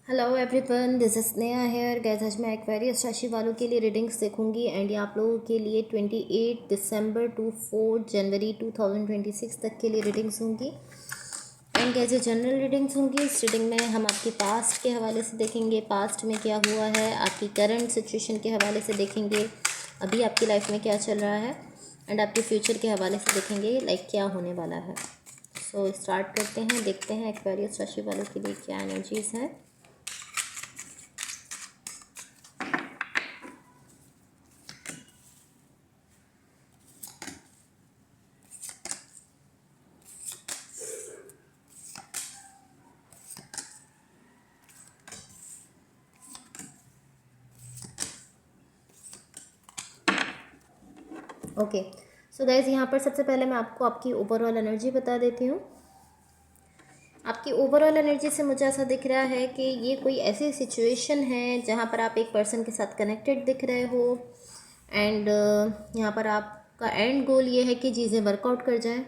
Hello everyone, this is Sneha here. Guys आज मैं Aquarius राशि वालों के लिए रीडिंग्स देखूंगी एंड ये आप लोगों के लिए 28 दिसंबर टू 4 जनवरी 2026 तक के लिए रीडिंग्स होंगी। एंड गैस ये जनरल रीडिंग्स होंगी। इस रीडिंग में हम आपके पास्ट के हवाले से देखेंगे, पास्ट में क्या हुआ है, आपकी करंट सिचुएशन के हवाले से देखेंगे, अभी आपकी लाइफ में क्या चल रहा है, एंड आपके फ्यूचर के हवाले से देखेंगे लाइक क्या होने वाला है। सो स्टार्ट करते हैं, देखते हैं एक्वेरियस राशि वालों के लिए क्या एनर्जीज़ हैं। ओके, सो गाइज यहाँ पर सबसे पहले मैं आपको आपकी ओवरऑल एनर्जी बता देती हूँ। आपकी ओवरऑल एनर्जी से मुझे ऐसा दिख रहा है कि ये कोई ऐसी सिचुएशन है जहाँ पर आप एक पर्सन के साथ कनेक्टेड दिख रहे हो एंड यहाँ पर आपका एंड गोल ये है कि चीज़ें वर्कआउट कर जाएं।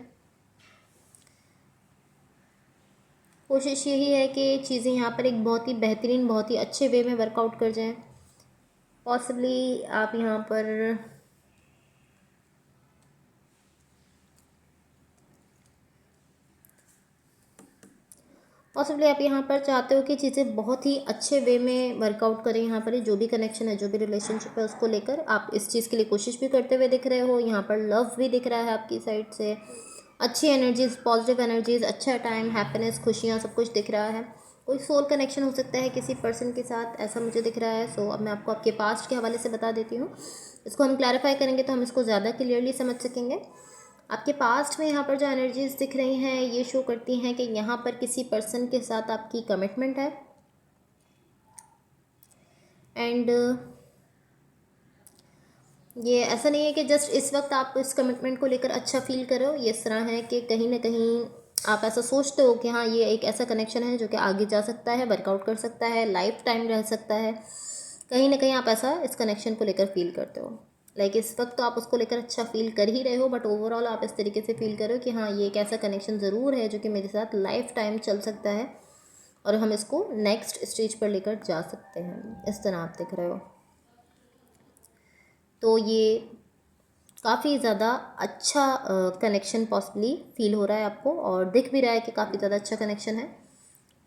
कोशिश यही है कि चीज़ें यहाँ पर एक बहुत ही बेहतरीन, बहुत ही अच्छे वे में वर्कआउट कर जाएं। पॉसिबली आप यहाँ पर चाहते हो कि चीज़ें बहुत ही अच्छे वे में वर्कआउट करें। यहाँ पर जो भी कनेक्शन है, जो भी रिलेशनशिप है, उसको लेकर आप इस चीज़ के लिए कोशिश भी करते हुए दिख रहे हो। यहाँ पर लव भी दिख रहा है आपकी साइड से, अच्छी एनर्जीज, पॉजिटिव एनर्जीज, अच्छा टाइम, हैप्पीनेस, खुशियाँ, सब कुछ दिख रहा है। कोई सोल कनेक्शन हो सकता है किसी पर्सन के साथ, ऐसा मुझे दिख रहा है। सो अब मैं आपको आपके पास्ट के हवाले से बता देती हूँ। इसको हम क्लैरिफाई करेंगे तो हम इसको ज़्यादा क्लियरली समझ सकेंगे। आपके पास्ट में यहाँ पर जो एनर्जीज दिख रही हैं ये शो करती हैं कि यहाँ पर किसी पर्सन के साथ आपकी कमिटमेंट है एंड ये ऐसा नहीं है कि जस्ट इस वक्त आप इस कमिटमेंट को लेकर अच्छा फील करो। ये इस तरह है कि कहीं ना कहीं आप ऐसा सोचते हो कि हाँ, ये एक ऐसा कनेक्शन है जो कि आगे जा सकता है, वर्कआउट कर सकता है, लाइफ टाइम रह सकता है। कहीं ना कहीं आप ऐसा इस कनेक्शन को लेकर फील करते हो। लाइक इस वक्त तो आप उसको लेकर अच्छा फील कर ही रहे हो, बट ओवरऑल आप इस तरीके से फील करो कि हाँ, ये एक ऐसा कनेक्शन ज़रूर है जो कि मेरे साथ लाइफ टाइम चल सकता है और हम इसको नेक्स्ट स्टेज पर लेकर जा सकते हैं। इस तरह आप दिख रहे हो। तो ये काफ़ी ज़्यादा अच्छा कनेक्शन पॉसिबली फील हो रहा है आपको और दिख भी रहा है कि काफ़ी ज़्यादा अच्छा कनेक्शन है।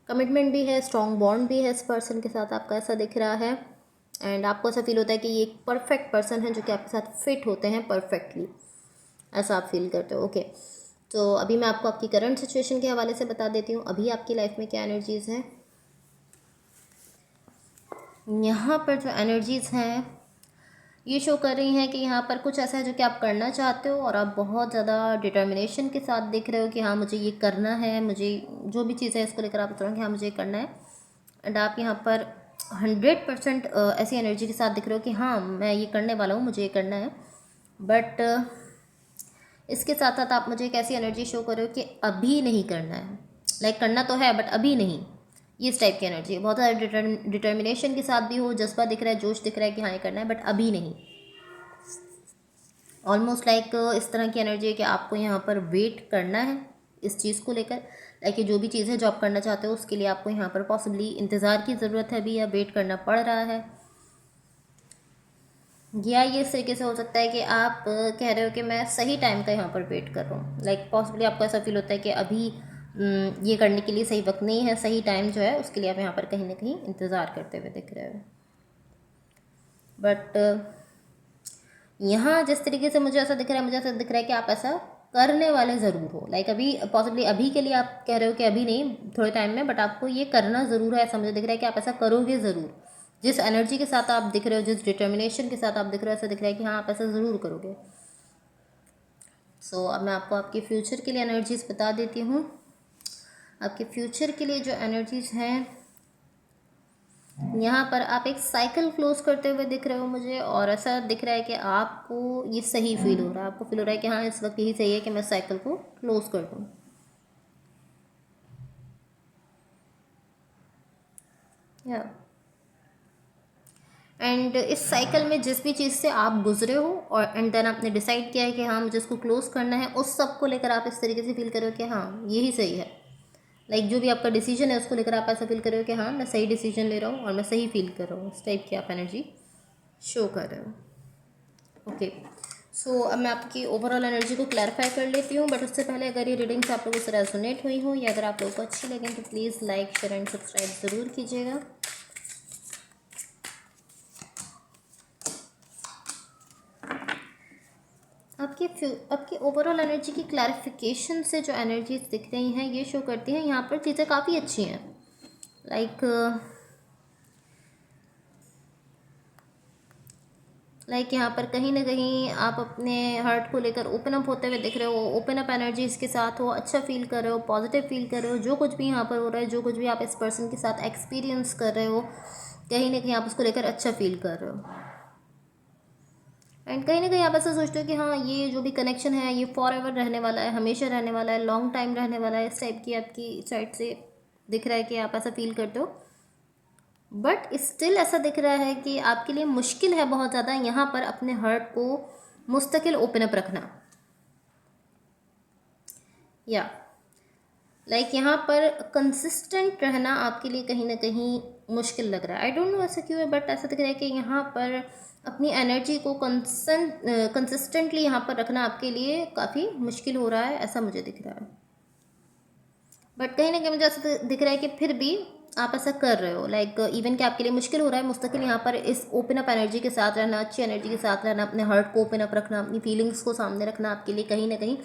कमिटमेंट भी है, स्ट्रॉन्ग बॉन्ड भी है इस पर्सन के साथ आपका, ऐसा दिख रहा है। एंड आपको ऐसा फील होता है कि ये एक परफेक्ट पर्सन है जो कि आपके साथ फिट होते हैं परफेक्टली, ऐसा आप फील करते हो। ओके, तो अभी मैं आपको आपकी करंट सिचुएशन के हवाले से बता देती हूँ। अभी आपकी लाइफ में क्या एनर्जीज़ हैं। यहाँ पर जो एनर्जीज़ हैं ये शो कर रही हैं कि यहाँ पर कुछ ऐसा है जो कि आप करना चाहते हो और आप बहुत ज़्यादा डिटर्मिनेशन के साथ दिख रहे हो कि हाँ, मुझे ये करना है, मुझे जो भी चीज़ है इसको लेकर आप बता रहे हो कि हाँ, मुझे ये करना है। एंड आप यहाँ पर 100% ऐसी एनर्जी के साथ दिख रहे हो कि हाँ, मैं ये करने वाला हूँ, मुझे ये करना है। बट इसके साथ साथ आप मुझे एक ऐसी एनर्जी शो कर रहे हो कि अभी नहीं करना है। लाइक करना तो है बट अभी नहीं, ये इस टाइप की एनर्जी है। बहुत ज़्यादा डिटर्मिनेशन के साथ भी हो, जज्बा दिख रहा है, जोश दिख रहा है कि हाँ, ये करना है बट अभी नहीं। ऑलमोस्ट लाइक इस तरह की एनर्जी है कि आपको यहाँ पर वेट करना है इस चीज़ को लेकर। लाइक जो भी चीज़ है जो आप करना चाहते हो उसके लिए आपको यहाँ पर पॉसिबली इंतज़ार की ज़रूरत है अभी, या वेट करना पड़ रहा है। या ये इस तरीके से हो सकता है कि आप कह रहे हो कि मैं सही टाइम का यहाँ पर वेट कर रहा हूँ। लाइक पॉसिबली आपको ऐसा फील होता है कि अभी ये करने के लिए सही वक्त नहीं है, सही टाइम जो है उसके लिए आप यहाँ पर कहीं ना कहीं इंतज़ार करते हुए दिख रहे हो। बट यहाँ जिस तरीके से मुझे ऐसा दिख रहा है, मुझे ऐसा दिख रहा है कि आप ऐसा करने वाले ज़रूर हो। लाइक अभी पॉसिबली अभी के लिए आप कह रहे हो कि अभी नहीं, थोड़े टाइम में, बट आपको ये करना ज़रूर है। ऐसा मुझे दिख रहा है कि आप ऐसा करोगे ज़रूर। जिस एनर्जी के साथ आप दिख रहे हो, जिस डिटर्मिनेशन के साथ आप दिख रहे हो, ऐसा दिख रहा है कि हाँ, आप ऐसा ज़रूर करोगे। सो अब मैं आपको आपके फ्यूचर के लिए एनर्जीज़ बता देती हूँ। आपके फ्यूचर के लिए जो एनर्जीज़ हैं, यहाँ पर आप एक साइकिल क्लोज करते हुए दिख रहे हो मुझे, और ऐसा दिख रहा है कि आपको ये सही फील हो रहा है। आपको फील हो रहा है कि हाँ, इस वक्त यही सही है कि मैं साइकिल को क्लोज कर दूँ। या एंड इस साइकिल में जिस भी चीज़ से आप गुजरे हो और एंड देन आपने डिसाइड किया है कि हाँ, मुझे इसको क्लोज करना है, उस सब को लेकर आप इस तरीके से फील करो कि हाँ, यही सही है। लाइक जो भी आपका डिसीजन है उसको लेकर आप ऐसा फील कर रहे हो कि हाँ मैं सही डिसीजन ले रहा हूँ और मैं सही फील कर रहा हूँ, इस टाइप की आप एनर्जी शो कर रहे हो। ओके, सो अब मैं आपकी ओवरऑल एनर्जी को क्लैरिफाई कर लेती हूँ, बट उससे पहले अगर ये रीडिंग्स आप लोगों से रेजोनेट हुई हो या अगर आप लोगों को अच्छी लगें तो please like share and subscribe ज़रूर कीजिएगा। आपकी ओवरऑल एनर्जी की क्लैरिफिकेशन से जो एनर्जीज दिख रही हैं ये शो करती हैं यहाँ पर चीज़ें काफ़ी अच्छी हैं। लाइक यहाँ पर कहीं ना कहीं आप अपने हार्ट को लेकर ओपन अप होते हुए दिख रहे हो, ओपन अप एनर्जीज के साथ हो, अच्छा फील कर रहे हो, पॉजिटिव फील कर रहे हो। जो कुछ भी यहाँ पर हो रहा है, जो कुछ भी आप इस पर्सन के साथ एक्सपीरियंस कर रहे हो, कहीं ना कहीं आप उसको लेकर अच्छा फील कर रहे हो। एंड कहीं ना कहीं आप ऐसा सोचते हो कि हाँ ये जो भी कनेक्शन है ये फॉर एवर रहने वाला है, हमेशा रहने वाला है, लॉन्ग टाइम रहने वाला है। इस टाइप की आपकी साइड से दिख रहा है कि आप ऐसा फील करते हो, बट स्टिल ऐसा दिख रहा है कि आपके लिए मुश्किल है बहुत ज़्यादा यहाँ पर अपने हार्ट को मुस्तकिल ओपन अप रखना। या लाइक यहाँ पर कंसिस्टेंट रहना आपके लिए कहीं ना कहीं मुश्किल लग रहा है। आई डोंट नो ऐसा क्यों है, बट ऐसा दिख रहा है कि यहाँ पर अपनी एनर्जी को कंसिस्टेंटली यहाँ पर रखना आपके लिए काफ़ी मुश्किल हो रहा है, ऐसा मुझे दिख रहा है। बट कहीं ना कहीं मुझे ऐसा दिख रहा है कि फिर भी आप ऐसा कर रहे हो, लाइक इवन कि आपके लिए मुश्किल हो रहा है मुस्तकिल यहाँ पर इस ओपन अप एनर्जी के साथ रहना, अच्छी एनर्जी के साथ रहना, अपने हार्ट को ओपन अप रखना, अपनी फीलिंग्स को सामने रखना आपके लिए कहीं ना कहीं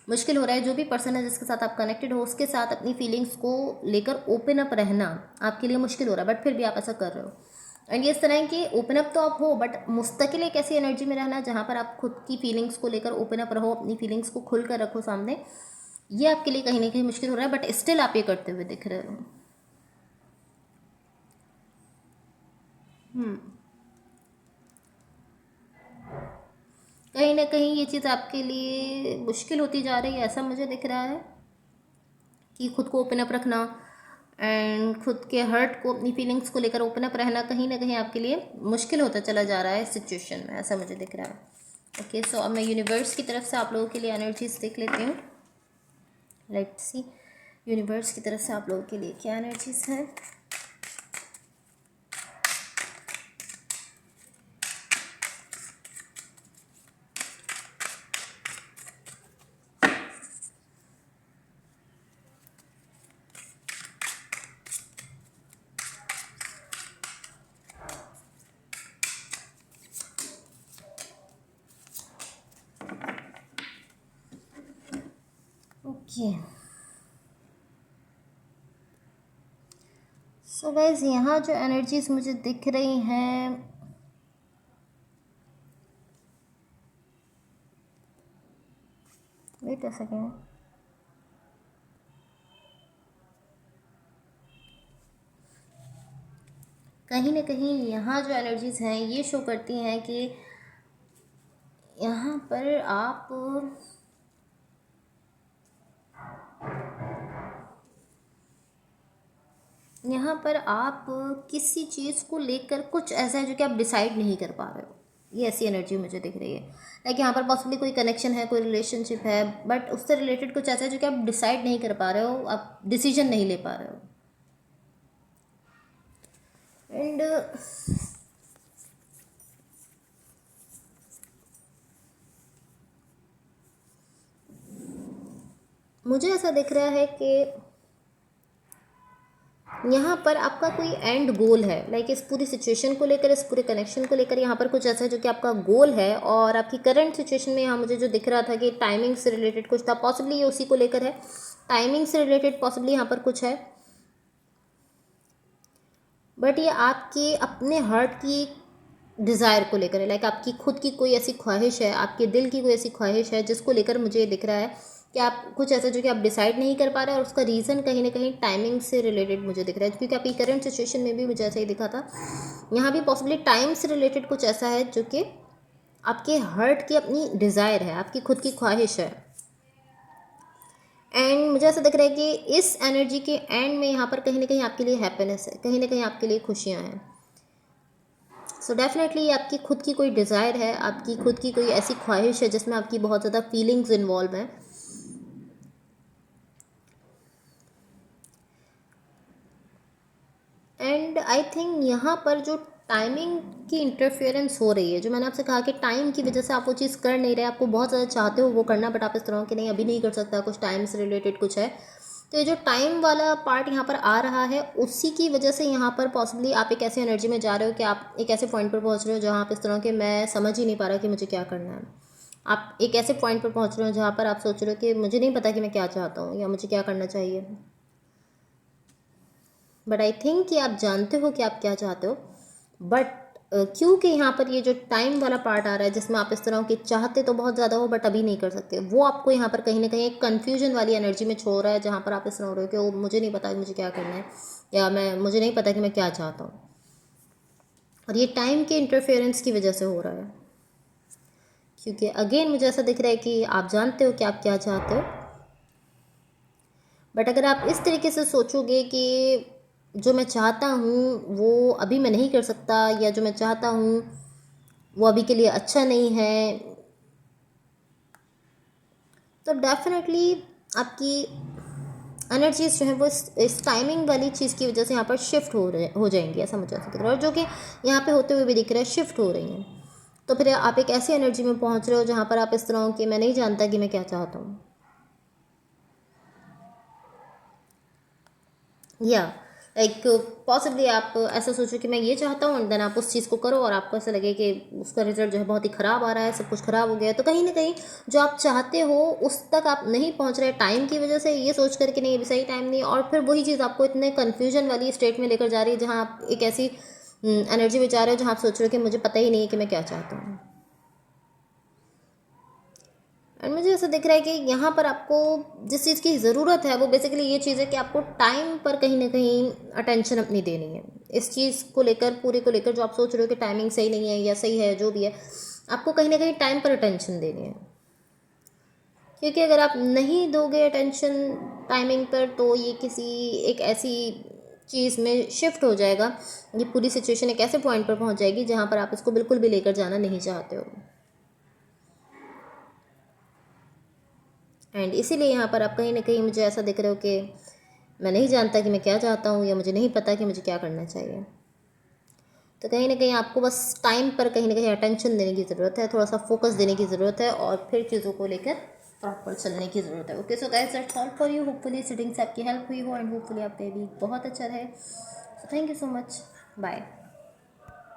मुश्किल हो रहा है। जो भी पर्सन है जिसके साथ आप कनेक्टेड हो उसके साथ अपनी फीलिंग्स को लेकर ओपन अप रहना आपके लिए मुश्किल हो रहा है, बट फिर भी आप ऐसा कर रहे हो। एंड ये इस तरह कि ओपन अप तो आप हो, बट मुस्तकिल एक ऐसी एनर्जी में रहना जहाँ पर आप खुद की फीलिंग्स को लेकर ओपन अप रहो, अपनी फीलिंग्स को खुल कर रखो सामने, ये आपके लिए कहीं ना कहीं मुश्किल हो रहा है, बट स्टिल आप ये करते हुए दिख रहे हो। कहीं ना कहीं ये चीज़ आपके लिए मुश्किल होती जा रही है, ऐसा मुझे दिख रहा है कि खुद को ओपन अप रखना एंड खुद के हर्ट को, अपनी फीलिंग्स को लेकर ओपन अप रहना कहीं ना कहीं आपके लिए मुश्किल होता चला जा रहा है इस सिचुएशन में, ऐसा मुझे दिख रहा है। ओके, सो अब मैं यूनिवर्स की तरफ से आप लोगों के लिए एनर्जीज देख लेती हूँ। लेट्स सी यूनिवर्स की तरफ से आप लोगों के लिए क्या एनर्जीज है। ओके, सो गाइस यहाँ जो एनर्जीज मुझे दिख रही हैं, वेट अ सेकेंड, कहीं ना कहीं यहाँ जो एनर्जीज हैं ये शो करती हैं कि यहाँ पर आप किसी चीज़ को लेकर कुछ ऐसा है जो कि आप डिसाइड नहीं कर पा रहे हो, ये ऐसी एनर्जी मुझे दिख रही है। लाइक यहाँ पर पॉसिबली कोई कनेक्शन है, कोई रिलेशनशिप है, बट उससे रिलेटेड कुछ ऐसा है जो कि आप डिसाइड नहीं कर पा रहे हो, आप डिसीजन नहीं ले पा रहे हो। एंड मुझे ऐसा दिख रहा है कि यहाँ पर आपका कोई एंड गोल है, लाइक इस पूरी सिचुएशन को लेकर, इस पूरे कनेक्शन को लेकर यहाँ पर कुछ ऐसा है जो कि आपका गोल है। और आपकी करंट सिचुएशन में यहाँ मुझे जो दिख रहा था कि टाइमिंग से रिलेटेड कुछ था, पॉसिबली ये उसी को लेकर है, टाइमिंग से रिलेटेड पॉसिबली यहाँ पर कुछ है, बट ये आपके अपने हार्ट की डिज़ायर को लेकर है। लाइक आपकी खुद की कोई ऐसी ख्वाहिश है, आपके दिल की कोई ऐसी ख्वाहिश है जिसको लेकर मुझे दिख रहा है कि आप कुछ ऐसा जो कि आप डिसाइड नहीं कर पा रहे हैं, और उसका रीज़न कहीं ना कहीं टाइमिंग से रिलेटेड मुझे दिख रहा है, क्योंकि आपकी करंट सिचुएशन में भी मुझे ऐसा ही दिखा था। यहाँ भी पॉसिबली टाइम से रिलेटेड कुछ ऐसा है जो कि आपके हार्ट की अपनी डिज़ायर है, आपकी खुद की ख्वाहिश है। एंड मुझे ऐसा दिख रहा है कि इस एनर्जी के एंड में यहाँ पर कहीं ना कहीं आपके लिए हैप्पीनेस है, कहीं ना कहीं आपके लिए खुशियाँ हैं। सो डेफिनेटली ये आपकी खुद की कोई डिज़ायर है, आपकी खुद की कोई ऐसी ख्वाहिश है जिसमें आपकी बहुत ज़्यादा फीलिंग्स इन्वॉल्व हैं। एंड आई थिंक यहाँ पर जो टाइमिंग की इंटरफेरेंस हो रही है, जो मैंने आपसे कहा कि टाइम की वजह से आप वो चीज़ कर नहीं रहे, आपको बहुत ज़्यादा चाहते हो वो करना, बट आप इस तरह की नहीं, अभी नहीं कर सकता, कुछ टाइम से रिलेटेड कुछ है। तो ये जो टाइम वाला पार्ट यहाँ पर आ रहा है, उसी की वजह से यहाँ पर पॉसिबली आप एक ऐसी एनर्जी में जा रहे हो कि आप एक ऐसे पॉइंट पर पहुँच रहे हो जहाँ आप इस तरह के मैं समझ ही नहीं पा रहा कि मुझे क्या करना है। आप एक ऐसे पॉइंट पर पहुँच रहे हो जहाँ पर आप सोच रहे हो कि मुझे नहीं पता कि मैं क्या चाहता हूँ या मुझे क्या करना चाहिए, बट आई थिंक कि आप जानते हो कि आप क्या चाहते हो। बट क्योंकि यहाँ पर ये जो टाइम वाला पार्ट आ रहा है जिसमें आप इस तरह के चाहते तो बहुत ज़्यादा हो बट अभी नहीं कर सकते, वो आपको यहाँ पर कहीं ना कहीं एक कन्फ्यूजन वाली एनर्जी में छोड़ रहा है, जहाँ पर आप इस तरह हो रहे हो कि वो मुझे नहीं पता कि मुझे क्या करना है, या मुझे नहीं पता कि मैं क्या चाहता हूँ। और ये टाइम के इंटरफेरेंस की वजह से हो रहा है, क्योंकि अगेन मुझे ऐसा दिख रहा है कि आप जानते हो कि आप क्या चाहते हो, बट अगर आप इस तरीके से सोचोगे कि जो मैं चाहता हूँ वो अभी मैं नहीं कर सकता, या जो मैं चाहता हूँ वो अभी के लिए अच्छा नहीं है, तो डेफिनेटली आपकी एनर्जीज जो है वो इस टाइमिंग वाली चीज़ की वजह से यहाँ पर शिफ्ट हो जाएंगी, ऐसा मुझे ऐसा दिख रहा है। और जो कि यहाँ पे होते हुए भी दिख रहा है, शिफ्ट हो रही हैं। तो फिर आप एक ऐसी एनर्जी में पहुँच रहे हो जहाँ पर आप इस तरह हो कि मैं नहीं जानता कि मैं क्या चाहता हूँ, या लाइक पॉसिबली आप ऐसा सोचो कि मैं ये चाहता हूँ, एंड देन आप उस चीज़ को करो और आपको ऐसा लगे कि उसका रिजल्ट जो है बहुत ही ख़राब आ रहा है, सब कुछ ख़राब हो गया है। तो कहीं ना कहीं जो आप चाहते हो उस तक आप नहीं पहुँच रहे टाइम की वजह से, ये सोच करके नहीं, अभी सही टाइम नहीं, और फिर वही चीज़ आपको इतने कन्फ्यूजन वाली स्टेट में लेकर जा रही है जहाँ आप एक ऐसी एनर्जी में जा रहे हो जहाँ आप सोच रहे हो कि मुझे पता ही नहीं है कि मैं क्या चाहता हूँ। एंड मुझे ऐसा दिख रहा है कि यहाँ पर आपको जिस चीज़ की ज़रूरत है वो बेसिकली ये चीज़ है कि आपको टाइम पर कहीं ना कहीं अटेंशन अपनी देनी है। इस चीज़ को लेकर, पूरे को लेकर जो आप सोच रहे हो कि टाइमिंग सही नहीं है या सही है, जो भी है, आपको कहीं ना कहीं टाइम पर अटेंशन देनी है। क्योंकि अगर आप नहीं दोगे अटेंशन टाइमिंग पर, तो ये किसी एक ऐसी चीज़ में शिफ्ट हो जाएगा, ये पूरी सिचुएशन एक ऐसे पॉइंट पर पहुँच जाएगी जहाँ पर आप इसको बिल्कुल भी लेकर जाना नहीं चाहते हो। एंड इसीलिए यहाँ पर आप कहीं ना कहीं मुझे ऐसा दिख रहे हो कि मैं नहीं जानता कि मैं क्या चाहता हूँ, या मुझे नहीं पता कि मुझे क्या करना चाहिए। तो कहीं ना कहीं आपको बस टाइम पर कहीं ना कहीं अटेंशन देने की ज़रूरत है, थोड़ा सा फोकस देने की ज़रूरत है, और फिर चीज़ों को लेकर प्रॉपर चलने की ज़रूरत है। Okay, so guys that's all for you. Hopefully sitting से आपकी हेल्प हुई हो, एंड होपफुली आपका भी बहुत अच्छा रहे। So thank you so much, bye.